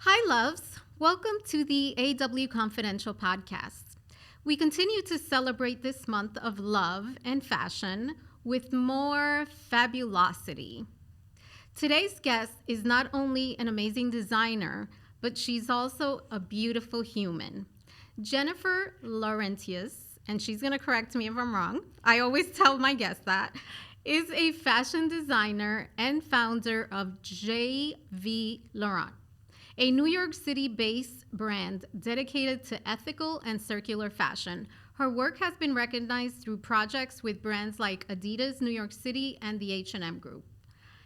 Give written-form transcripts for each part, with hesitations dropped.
Hi, loves. Welcome to the AW Confidential podcast. We continue to celebrate this month of love and fashion with more fabulosity. Today's guest is not only an amazing designer, but she's also a beautiful human. Jennifer Laurantius, and she's going to correct me if I'm wrong. I always tell my guests that, is a fashion designer and founder of JVLAURNT, a New York City-based brand dedicated to ethical and circular fashion. Her work has been recognized through projects with brands like Adidas NYC and the H&M Group.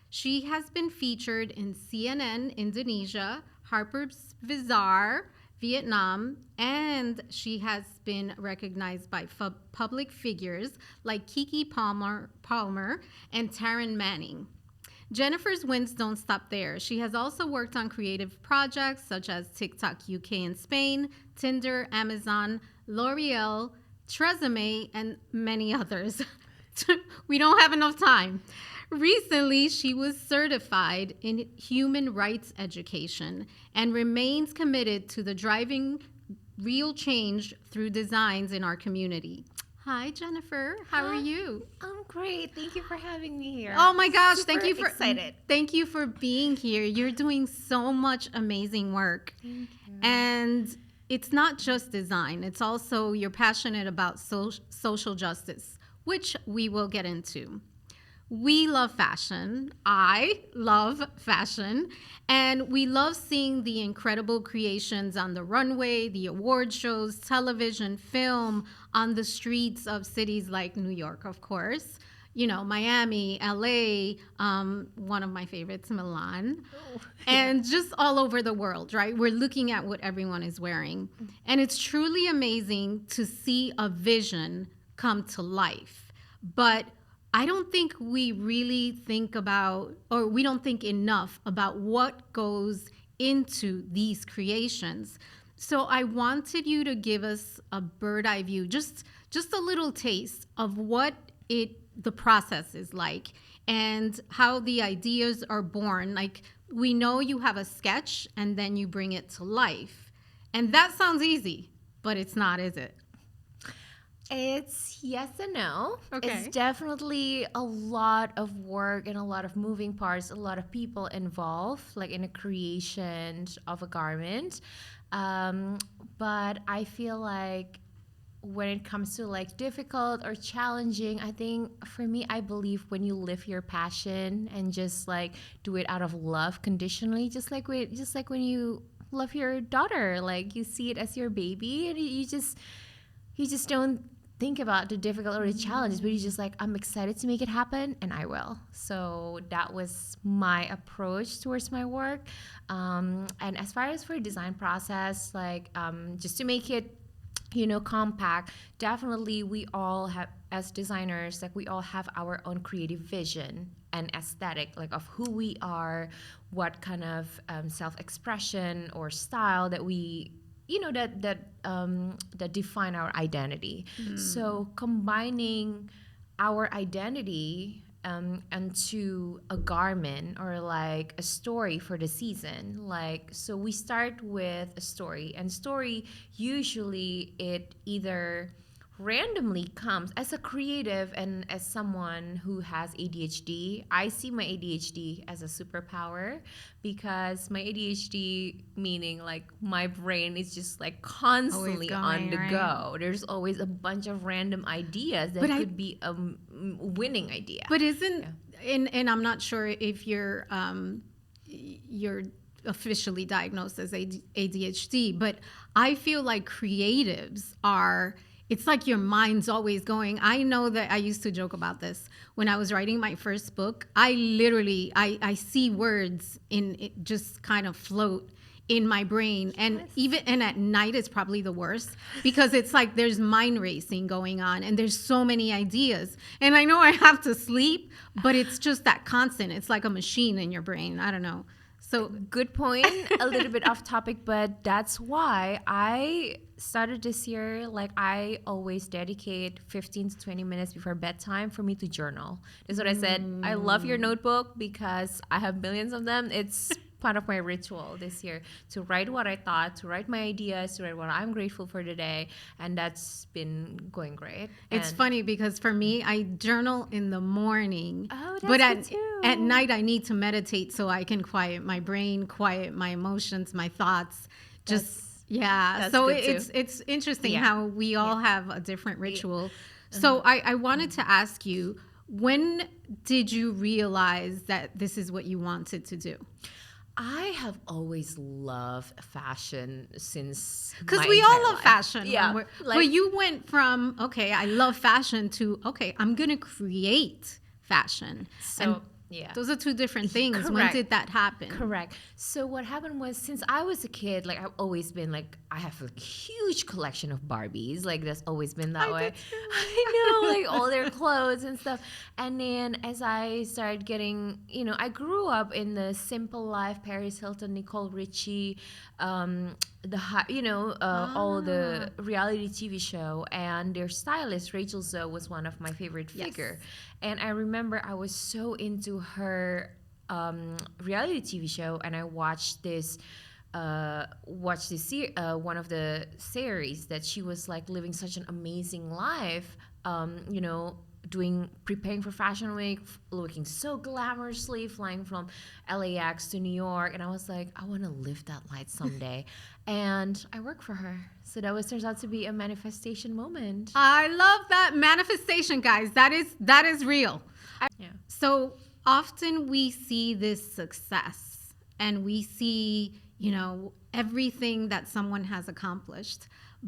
She has been featured in CNN Indonesia, Harper's Bazaar Vietnam, and she has been recognized by public figures like Kiki Palmer and Taryn Manning. Jennifer's wins don't stop there. She has also worked on creative projects such as TikTok UK and Spain, Tinder, Amazon, L'Oreal, Tresemme, and many others. We don't have enough time. Recently, she was certified in human rights education and remains committed to the driving real change through designs in our community. Hi, Jennifer. How are you? I'm great. Thank you for having me here. Oh my gosh, Super excited. Thank you for being here. You're doing so much amazing work. Thank you. And it's not just design. It's also you're passionate about social justice, which we will get into. We love fashion. I love fashion. And we love seeing the incredible creations on the runway, the award shows, television, film, on the streets of cities like New York, of course. You know, Miami, LA, one of my favorites, Milan, and just all over the world, right? We're looking at what everyone is wearing. And it's truly amazing to see a vision come to life. But I don't think we really think about, or we don't think enough about what goes into these creations. So I wanted you to give us a bird eye view, just a little taste of what the process is like and how the ideas are born. Like, we know you have a sketch and then you bring it to life. And that sounds easy, but it's not, is it? It's yes and no. Okay. It's definitely a lot of work and a lot of moving parts, a lot of people involved, like in the creation of a garment. But I feel like when it comes to like difficult or challenging, I think for me, I believe when you live your passion and just like do it out of love conditionally, just like when you love your daughter, like you see it as your baby and you just don't think about the difficult or the challenges, but you're just like, I'm excited to make it happen and I will. So that was my approach towards my work. And as far as for design process, like just to make it, compact, definitely we all have, as designers, like we all have our own creative vision and aesthetic, like of who we are, what kind of self-expression or style that we that define our identity. So combining our identity into a garment or like a story for the season, so we start with a story, and story usually it either randomly comes as a creative and as someone who has ADHD. I see my ADHD as a superpower because my ADHD, meaning like my brain is just like constantly on the go. There's always a bunch of random ideas that could be a winning idea. But and I'm not sure if you're officially diagnosed as ADHD, but I feel like creatives are, it's like your mind's always going. I know that I used to joke about this. When I was writing my first book, I literally, I see words in it just kind of float in my brain. And and at night it's probably the worst because it's like there's mind racing going on and there's so many ideas. And I know I have to sleep, but it's just that constant. It's like a machine in your brain. I don't know. So good point. A little bit off topic, but that's why I started this year. Like I always dedicate 15 to 20 minutes before bedtime for me to journal. That's what I said. I love your notebook because I have millions of them. It's part of my ritual this year to write what I thought, to write my ideas, to write what I'm grateful for today, and that's been going great. It's And funny because for me, I journal in the morning, oh, but that's good too. at night I need to meditate so I can quiet my brain, quiet my emotions, my thoughts. Just yeah. that's So good too. it's interesting Yeah. how we all have a different ritual. So I wanted to ask you, when did you realize that this is what you wanted to do? I have always loved fashion since Because my we all entire love life. fashion. Yeah, But you went from, okay, I love fashion to, okay, I'm going to create fashion. So And yeah. those are two different things. When Correct. did that happen? Correct. So what happened was, since I was a kid, like I've always been like, I have a huge collection of Barbies. Like that's always been that way. I know, like all their clothes and stuff. And then as I started getting, I grew up in the simple life, Paris Hilton, Nicole Richie, all the reality TV show, and their stylist Rachel Zoe was one of my favorite figure. And I remember I was so into her reality TV show, and I watched this one of the series that she was like living such an amazing life, preparing for Fashion Week, looking so glamorously, flying from LAX to New York, and I was like, I want to live that life someday. And I work for her. So turns out to be a manifestation moment. I love that manifestation, guys. That is real. Yeah. So often we see this success and we see, everything that someone has accomplished,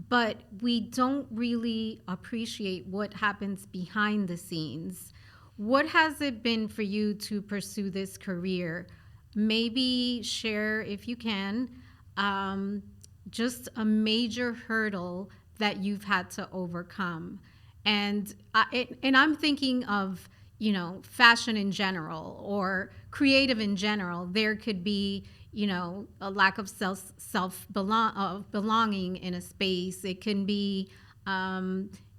but we don't really appreciate what happens behind the scenes. What has it been for you to pursue this career? Maybe share, if you can, just a major hurdle that you've had to overcome. And I'm thinking of, fashion in general or creative in general. There could be, a lack of belonging in a space. It can be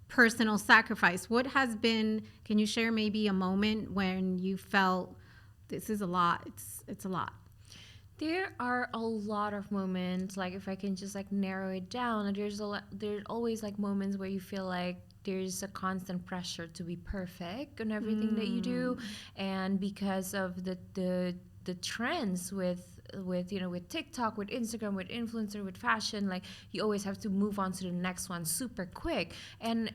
personal sacrifice. What has been? Can you share maybe a moment when you felt this is a lot? It's a lot. There are a lot of moments, like if I can just like narrow it down, there's always like moments where you feel like there's a constant pressure to be perfect on everything that you do, and because of the trends with TikTok, with Instagram, with influencer, with fashion, like you always have to move on to the next one super quick, and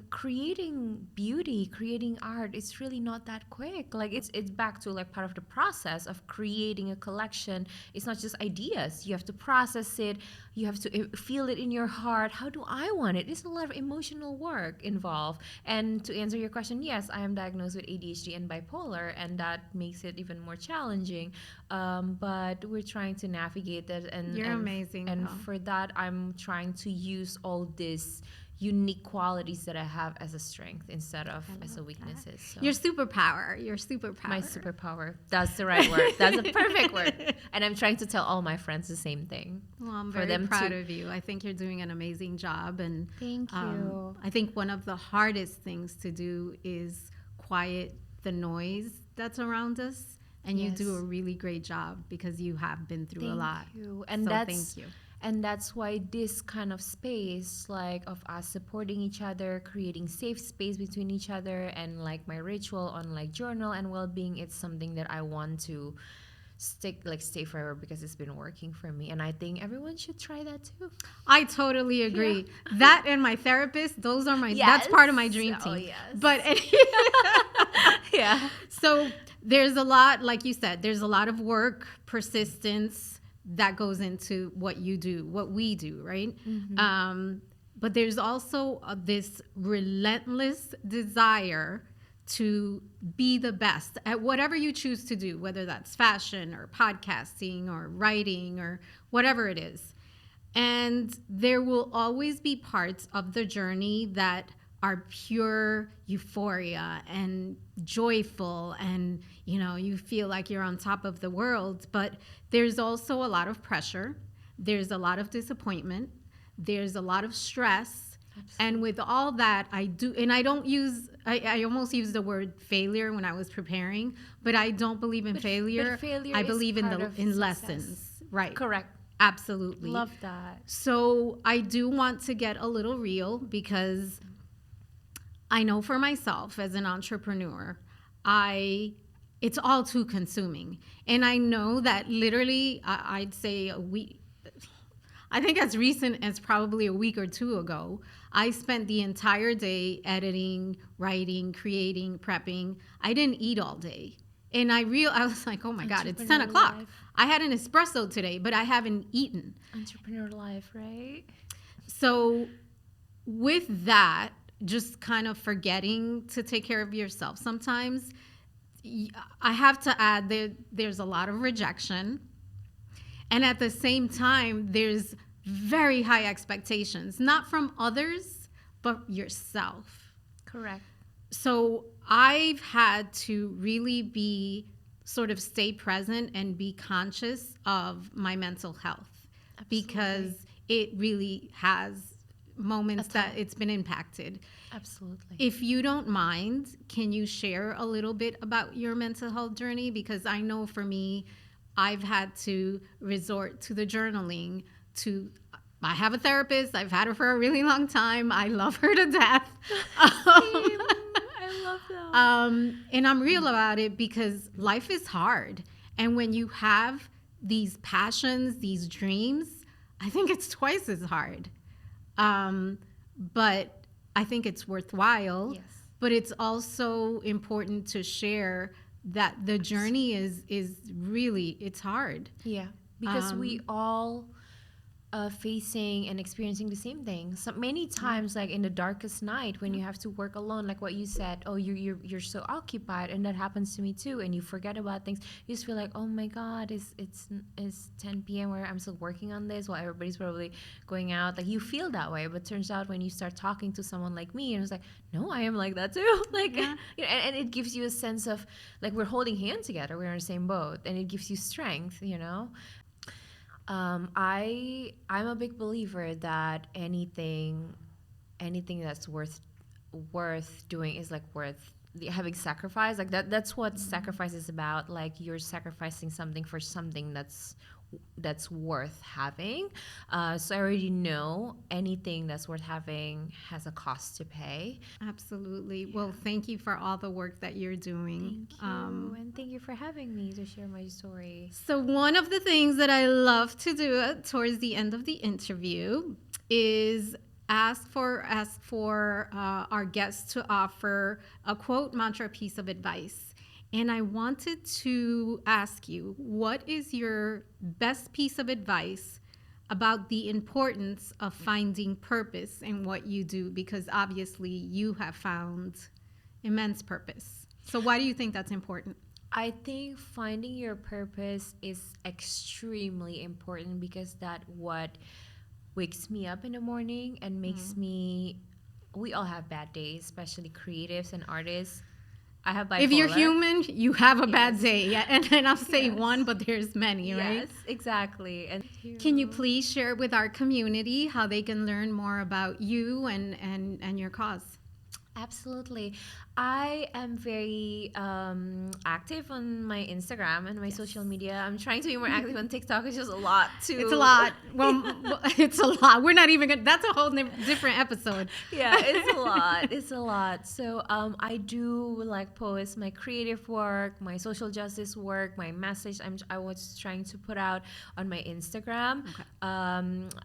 creating beauty, creating art, it's really not that quick. Like it's back to like part of the process of creating a collection. It's not just ideas. You have to process it, you have to feel it in your heart. How do I want it? There's a lot of emotional work involved. And to answer your question, yes, I am diagnosed with ADHD and bipolar, and that makes it even more challenging, but we're trying to navigate that. And You're amazing. And for that, I'm trying to use all these unique qualities that I have as a strength instead of as a weaknesses. So. Your superpower. My superpower. That's the right word. That's a perfect word. And I'm trying to tell all my friends the same thing. Well, I'm very proud of you. I think you're doing an amazing job. And thank you. I think one of the hardest things to do is quiet the noise that's around us. And you do a really great job because you have been through a lot. Thank you. And thank you. And that's why this kind of space, like of us supporting each other, creating safe space between each other, and like my ritual on like journal and well-being, it's something that I want to stay forever because it's been working for me. And I think everyone should try that too. I totally agree. Yeah. That and my therapist, those are my, that's part of my dream team. Yes. But yeah. So there's a lot, like you said, there's a lot of work, persistence, that goes into what you do, what we do, right? Mm-hmm. But there's also this relentless desire to be the best at whatever you choose to do, whether that's fashion or podcasting or writing or whatever it is. And there will always be parts of the journey that are pure euphoria and joyful, and you feel like you're on top of the world. But there's also a lot of pressure, there's a lot of disappointment, there's a lot of stress, And with all that, I do, and I don't use, I almost used the word failure when I was preparing, but I don't believe in failure. But failure I is believe in part of in success. lessons. Right. Correct. Absolutely. Love that. So I do want to get a little real because I know for myself as an entrepreneur, it's all too consuming. And I know that literally, I'd say a week, I think as recent as probably a week or two ago, I spent the entire day editing, writing, creating, prepping. I didn't eat all day. And I was like, oh my God, it's 10 Entrepreneur o'clock. life. I had an espresso today, but I haven't eaten. Entrepreneur life, right? So with that, just kind of forgetting to take care of yourself. Sometimes I have to add there's a lot of rejection. And at the same time, there's very high expectations, not from others, but yourself. Correct. So I've had to really stay present and be conscious of my mental health. Absolutely. Because it really has moments that it's been impacted. Absolutely. If you don't mind, can you share a little bit about your mental health journey? Because I know for me, I've had to resort to the journaling. I have a therapist. I've had her for a really long time. I love her to death. I love that. And I'm real about it because life is hard. And when you have these passions, these dreams, I think it's twice as hard. But I think it's worthwhile. Yes. But it's also important to share that the journey is really, it's hard. Yeah, because we all facing and experiencing the same thing. So many times, like in the darkest night, when you have to work alone, like what you said, oh, you're so occupied, and that happens to me too. And you forget about things. You just feel like, oh my God, it's 10 p.m. where I'm still working on this while everybody's probably going out. Like you feel that way, but turns out when you start talking to someone like me, and it's like, no, I am like that too. Like, Yeah. you know, and it gives you a sense of like we're holding hands together, we're in the same boat, and it gives you strength, you know. I'm a big believer that anything that's worth doing is like worth having sacrifice. Like that's what sacrifice is about. Like you're sacrificing something for something that's worth having. So I already know anything that's worth having has a cost to pay. Absolutely. Yeah. Well, thank you for all the work that you're doing. Thank you. And thank you for having me to share my story. So one of the things that I love to do towards the end of the interview is ask for our guests to offer a quote, mantra, piece of advice. And I wanted to ask you, what is your best piece of advice about the importance of finding purpose in what you do? Because obviously you have found immense purpose. So why do you think that's important? I think finding your purpose is extremely important because that what wakes me up in the morning and makes me, we all have bad days, especially creatives and artists. I have bipolar. If you're human, you have a bad day. Yeah, and I'll say Yes. one, but there's many, right? Yes, exactly. And can you please share with our community how they can learn more about you and your cause? Absolutely. I am very active on my Instagram and my social media. I'm trying to be more active on TikTok. It's just a lot too. It's a lot. Well, it's a lot. We're not even gonna, that's a whole different episode. Yeah, it's a lot. It's a lot. So I do like post my creative work, my social justice work, my message I was trying to put out on my Instagram. Okay.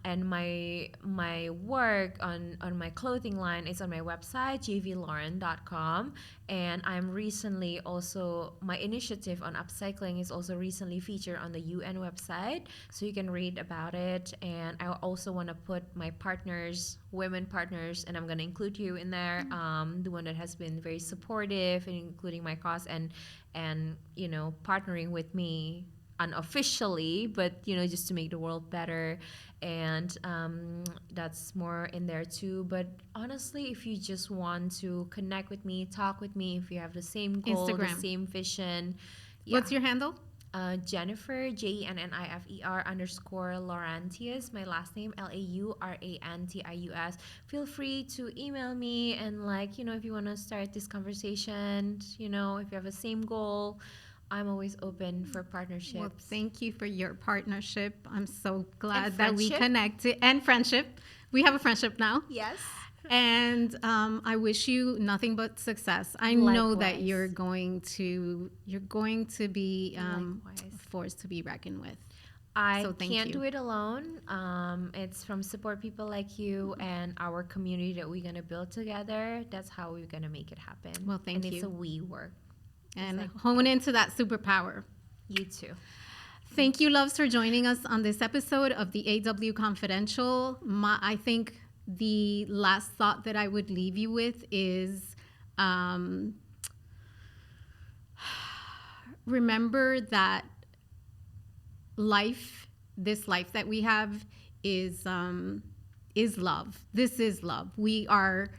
And my work on my clothing line is on my website, JVLAURNT.com. And I'm recently also, my initiative on upcycling is also recently featured on the UN website, so you can read about it. And I also want to put my partners, women partners, and I'm going to include you in there, the one that has been very supportive, including my cause and you know, partnering with me unofficially, but you know, just to make the world better. And that's more in there too. But honestly, if you just want to connect with me, talk with me, if you have the same goal, Instagram. the same vision. What's your handle? Jennifer, JENNIFER_Laurantius, my last name LAURANTIUS. Feel free to email me and, like, if you want to start this conversation, if you have the same goal, I'm always open for partnerships. Well, thank you for your partnership. I'm so glad that we friendship. connected. And friendship. We have a friendship now. Yes. And I wish you nothing but success. I know that Likewise. you're going to be a Likewise. force to be reckoned with. I So thank can't you. do it alone. It's from support people like you and our community that we're going to build together. That's how we're going to make it happen. Well, thank and you. It's a we work. And like- hone into that superpower. You too. Thank you, loves, for joining us on this episode of the AW Confidential. I think the last thought that I would leave you with is remember that this life that we have is love. This is love. We get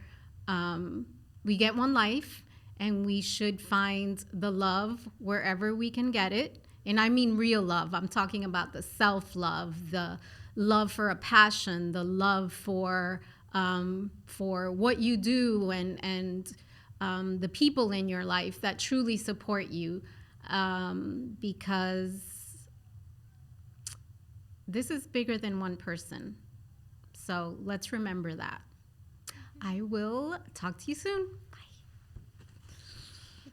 one life, and we should find the love wherever we can get it. And I mean real love. I'm talking about the self-love, the love for a passion, the love for what you do, and the people in your life that truly support you, because this is bigger than one person. So let's remember that. I will talk to you soon. Bye.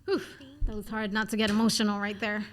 Whew, that was hard not to get emotional right there.